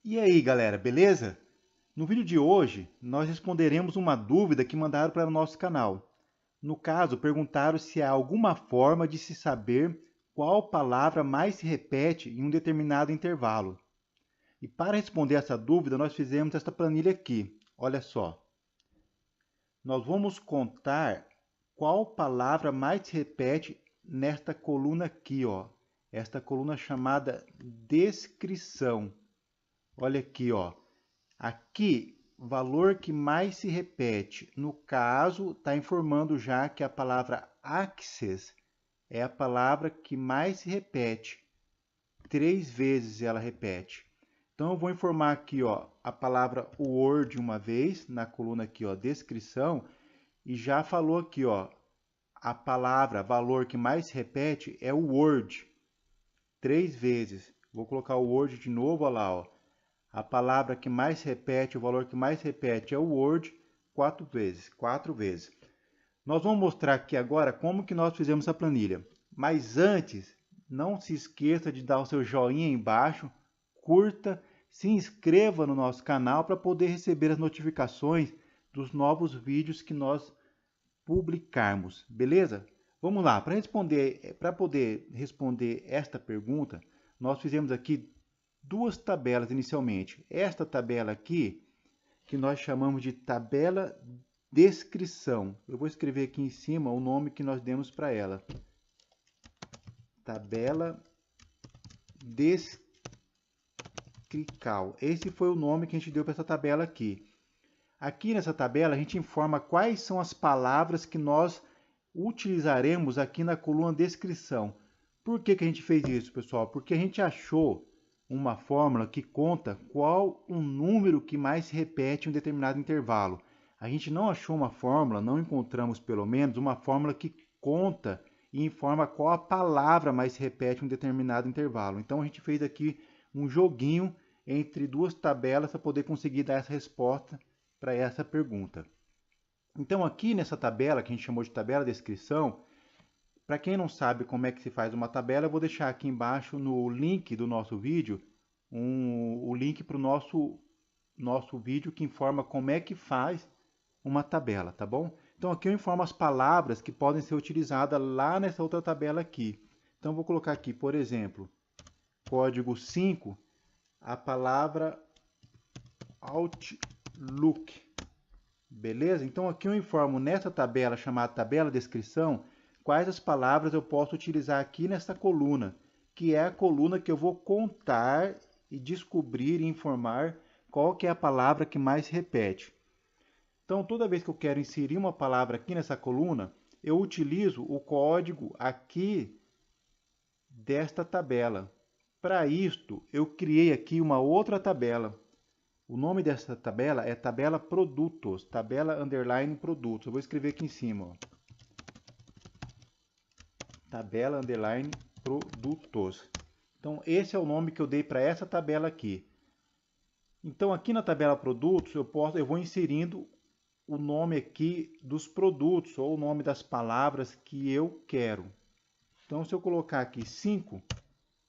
E aí, galera, beleza? No vídeo de hoje, nós responderemos uma dúvida que mandaram para o nosso canal. No caso, perguntaram se há alguma forma de se saber qual palavra mais se repete em um determinado intervalo. E para responder essa dúvida, nós fizemos esta planilha aqui. Olha só. Nós vamos contar qual palavra mais se repete nesta coluna aqui, ó. Esta coluna chamada descrição. Olha aqui, ó. Aqui, valor que mais se repete. No caso, está informando já que a palavra access é a palavra que mais se repete. 3 vezes ela repete. Então, eu vou informar aqui, ó, a palavra word uma vez, na coluna aqui, ó, descrição, e já falou aqui, ó, a palavra, valor que mais se repete é o word. 3 vezes. Vou colocar o word de novo, olha lá, ó. A palavra que mais se repete, o valor que mais se repete é o word, 4 vezes. 4 vezes. Nós vamos mostrar aqui agora como que nós fizemos essa planilha. Mas antes, não se esqueça de dar o seu joinha aí embaixo, curta, se inscreva no nosso canal para poder receber as notificações dos novos vídeos que nós publicarmos, beleza? Vamos lá, para poder responder esta pergunta, nós fizemos aqui duas tabelas inicialmente. Esta tabela aqui, que nós chamamos de tabela descrição. Eu vou escrever aqui em cima o nome que nós demos para ela. Tabela descrical. Esse foi o nome que a gente deu para essa tabela aqui. Aqui nessa tabela a gente informa quais são as palavras que nós utilizaremos aqui na coluna descrição. Por que que a gente fez isso, pessoal? Porque a gente achou uma fórmula que conta qual o número que mais se repete em um determinado intervalo. A gente não achou uma fórmula, não encontramos pelo menos uma fórmula que conta e informa qual a palavra mais se repete em um determinado intervalo. Então a gente fez aqui um joguinho entre duas tabelas para poder conseguir dar essa resposta para essa pergunta. Então aqui nessa tabela, que a gente chamou de tabela descrição, para quem não sabe como é que se faz uma tabela, eu vou deixar aqui embaixo no link do nosso vídeo, o link para o nosso vídeo que informa como é que faz uma tabela, tá bom? Então aqui eu informo as palavras que podem ser utilizadas lá nessa outra tabela aqui. Então eu vou colocar aqui, por exemplo, código 5, a palavra Outlook. Beleza? Então aqui eu informo nessa tabela chamada tabela descrição quais as palavras eu posso utilizar aqui nessa coluna, que é a coluna que eu vou contar e descobrir e informar qual que é a palavra que mais se repete. Então toda vez que eu quero inserir uma palavra aqui nessa coluna, eu utilizo o código aqui desta tabela. Para isto, eu criei aqui uma outra tabela. O nome dessa tabela é tabela produtos, tabela underline produtos. Eu vou escrever aqui em cima, ó. Tabela underline produtos. Então esse é o nome que eu dei para essa tabela aqui. Então aqui na tabela produtos eu vou inserindo o nome aqui dos produtos ou o nome das palavras que eu quero. Então se eu colocar aqui 5,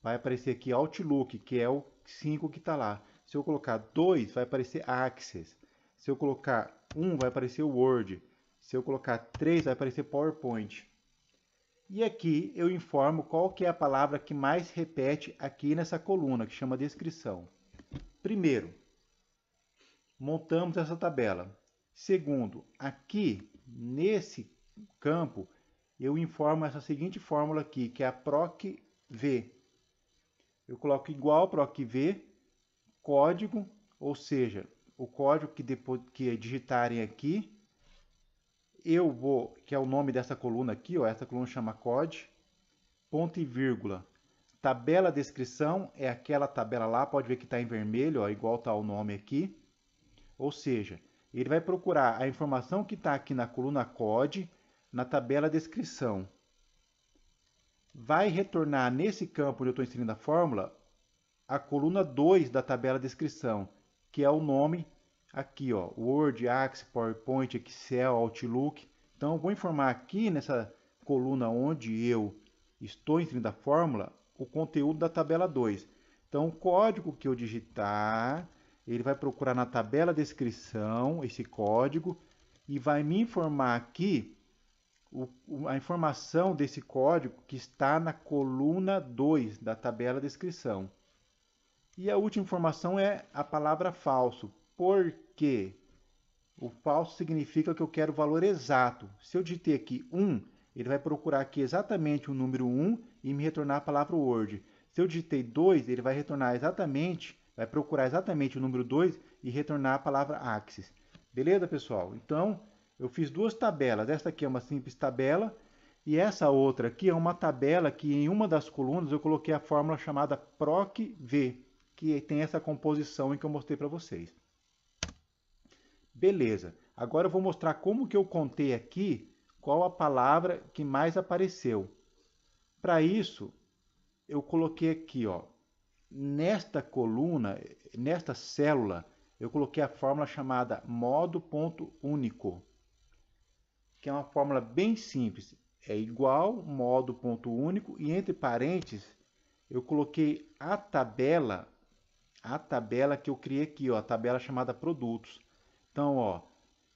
vai aparecer aqui Outlook, que é o 5 que está lá. Se eu colocar 2, vai aparecer Access. Se eu colocar 1, vai aparecer Word. Se eu colocar 3, vai aparecer PowerPoint. E aqui eu informo qual que é a palavra que mais repete aqui nessa coluna, que chama descrição. Primeiro, montamos essa tabela. Segundo, aqui nesse campo, eu informo essa seguinte fórmula aqui, que é a PROC-V. Eu coloco igual PROC-V, código, ou seja, o código que depois que digitarem aqui, eu vou, que é o nome dessa coluna aqui, ó, essa coluna chama code, ponto e vírgula. Tabela descrição é aquela tabela lá, pode ver que está em vermelho, ó, igual está o nome aqui. Ou seja, ele vai procurar a informação que está aqui na coluna code, na tabela descrição. Vai retornar nesse campo onde eu estou inserindo a fórmula, a coluna 2 da tabela descrição, que é o nome aqui, ó, Word, Access, PowerPoint, Excel, Outlook. Então, eu vou informar aqui nessa coluna onde eu estou inserindo a fórmula, o conteúdo da tabela 2. Então, o código que eu digitar, ele vai procurar na tabela descrição esse código e vai me informar aqui a informação desse código que está na coluna 2 da tabela descrição. E a última informação é a palavra falso. Por quê? O falso significa que eu quero o valor exato. Se eu digitei aqui 1, ele vai procurar aqui exatamente o número 1 e me retornar a palavra word. Se eu digitei 2, ele vai procurar exatamente o número 2 e retornar a palavra axis. Beleza, pessoal? Então, eu fiz duas tabelas. Essa aqui é uma simples tabela e essa outra aqui é uma tabela que em uma das colunas eu coloquei a fórmula chamada PROC-V, que tem essa composição em que eu mostrei para vocês. Beleza. Agora eu vou mostrar como que eu contei aqui qual a palavra que mais apareceu. Para isso, eu coloquei aqui, ó, nesta coluna, nesta célula, eu coloquei a fórmula chamada modo.único, que é uma fórmula bem simples. É igual modo.único e entre parênteses eu coloquei a tabela que eu criei aqui, ó, a tabela chamada produtos. Então, ó,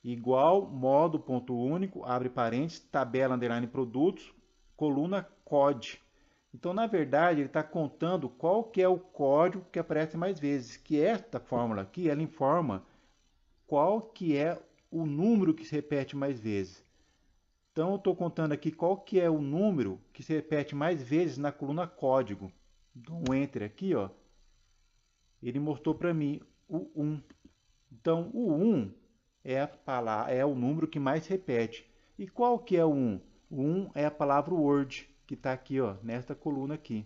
igual modo.único, abre parênteses, tabela underline produtos, coluna COD. Então, na verdade, ele está contando qual que é o código que aparece mais vezes, que esta fórmula aqui, ela informa qual que é o número que se repete mais vezes. Então, eu estou contando aqui qual que é o número que se repete mais vezes na coluna código. Dou um Enter aqui, ó. Ele mostrou para mim o 1. Então, o 1 é o número que mais repete. E qual que é o 1? O 1 é a palavra word, que está aqui, ó, nesta coluna aqui.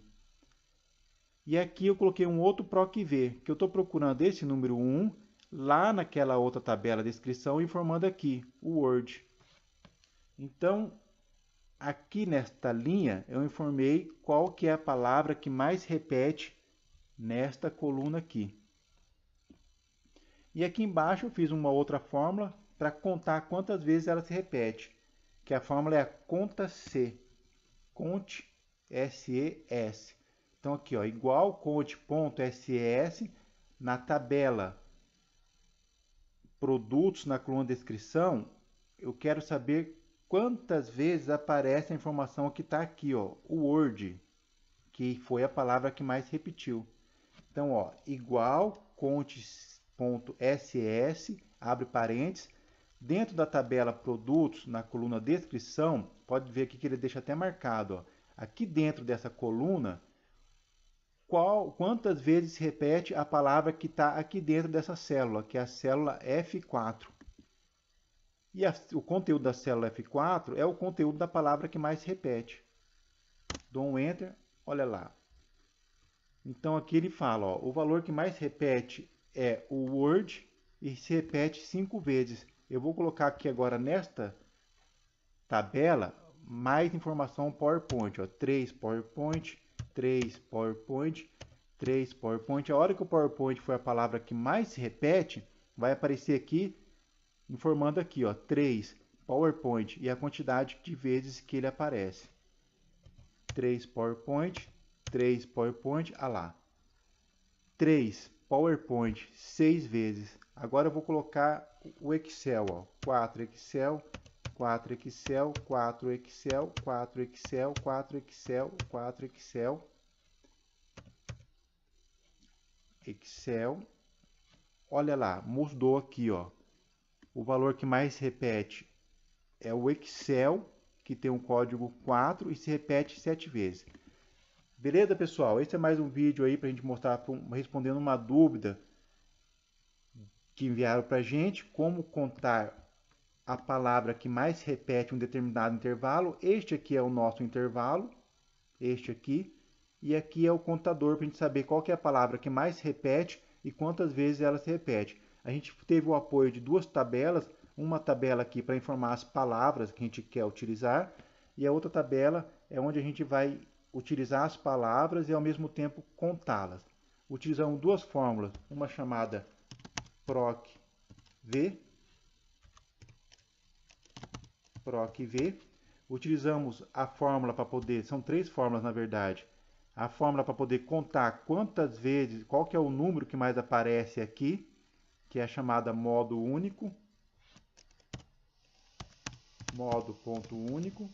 E aqui eu coloquei um outro PROC-V, que eu estou procurando esse número 1 lá naquela outra tabela de descrição, informando aqui, o word. Então, aqui nesta linha, eu informei qual que é a palavra que mais repete nesta coluna aqui. E aqui embaixo eu fiz uma outra fórmula para contar quantas vezes ela se repete, que a fórmula é a conta C, conte SES. Então aqui, ó, igual conte.SES na tabela produtos na coluna descrição, eu quero saber quantas vezes aparece a informação que está aqui, ó, o word, que foi a palavra que mais repetiu. Então, ó, igual conte.SES, abre parênteses, dentro da tabela produtos, na coluna descrição, pode ver aqui que ele deixa até marcado, ó, aqui dentro dessa coluna, quantas vezes se repete a palavra que está aqui dentro dessa célula, que é a célula F4. E o conteúdo da célula F4 é o conteúdo da palavra que mais se repete. Dou um Enter, olha lá. Então aqui ele fala, ó, o valor que mais repete é o word e se repete 5 vezes. Eu vou colocar aqui agora nesta tabela mais informação PowerPoint, ó, 3 PowerPoint, 3 PowerPoint, 3 PowerPoint. A hora que o PowerPoint for a palavra que mais se repete, vai aparecer aqui informando aqui, ó, 3 PowerPoint e a quantidade de vezes que ele aparece. 3 PowerPoint, 3 PowerPoint, ah lá. 3 PowerPoint 6 vezes. Agora eu vou colocar o Excel, ó. 4 Excel, 4 Excel, 4 Excel, 4 Excel, 4 Excel, 4 Excel. Excel. Olha lá, mudou aqui, ó. O valor que mais se repete é o Excel, que tem um código 4 e se repete 7 vezes. Beleza, pessoal? Esse é mais um vídeo aí para a gente mostrar, respondendo uma dúvida que enviaram para a gente, como contar a palavra que mais repete um determinado intervalo. Este aqui é o nosso intervalo, este aqui, e aqui é o contador para a gente saber qual que é a palavra que mais repete e quantas vezes ela se repete. A gente teve o apoio de duas tabelas, uma tabela aqui para informar as palavras que a gente quer utilizar, e a outra tabela é onde a gente vai utilizar as palavras e ao mesmo tempo contá-las. Utilizamos duas fórmulas, uma chamada PROC-V, utilizamos a fórmula para poder, são três fórmulas na verdade, a fórmula para poder contar quantas vezes, qual que é o número que mais aparece aqui, que é chamada modo único, modo ponto único.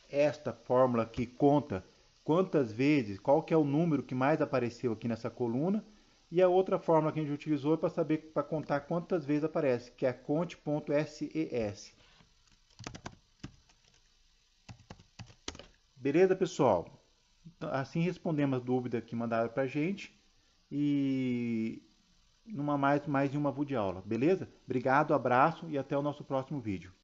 Esta fórmula aqui conta quantas vezes, qual que é o número que mais apareceu aqui nessa coluna, e a outra fórmula que a gente utilizou é para saber, para contar quantas vezes aparece, que é a conte.ses. Beleza, pessoal? Assim respondemos a dúvida que mandaram para a gente e mais de uma videoaula, beleza? Obrigado, abraço e até o nosso próximo vídeo.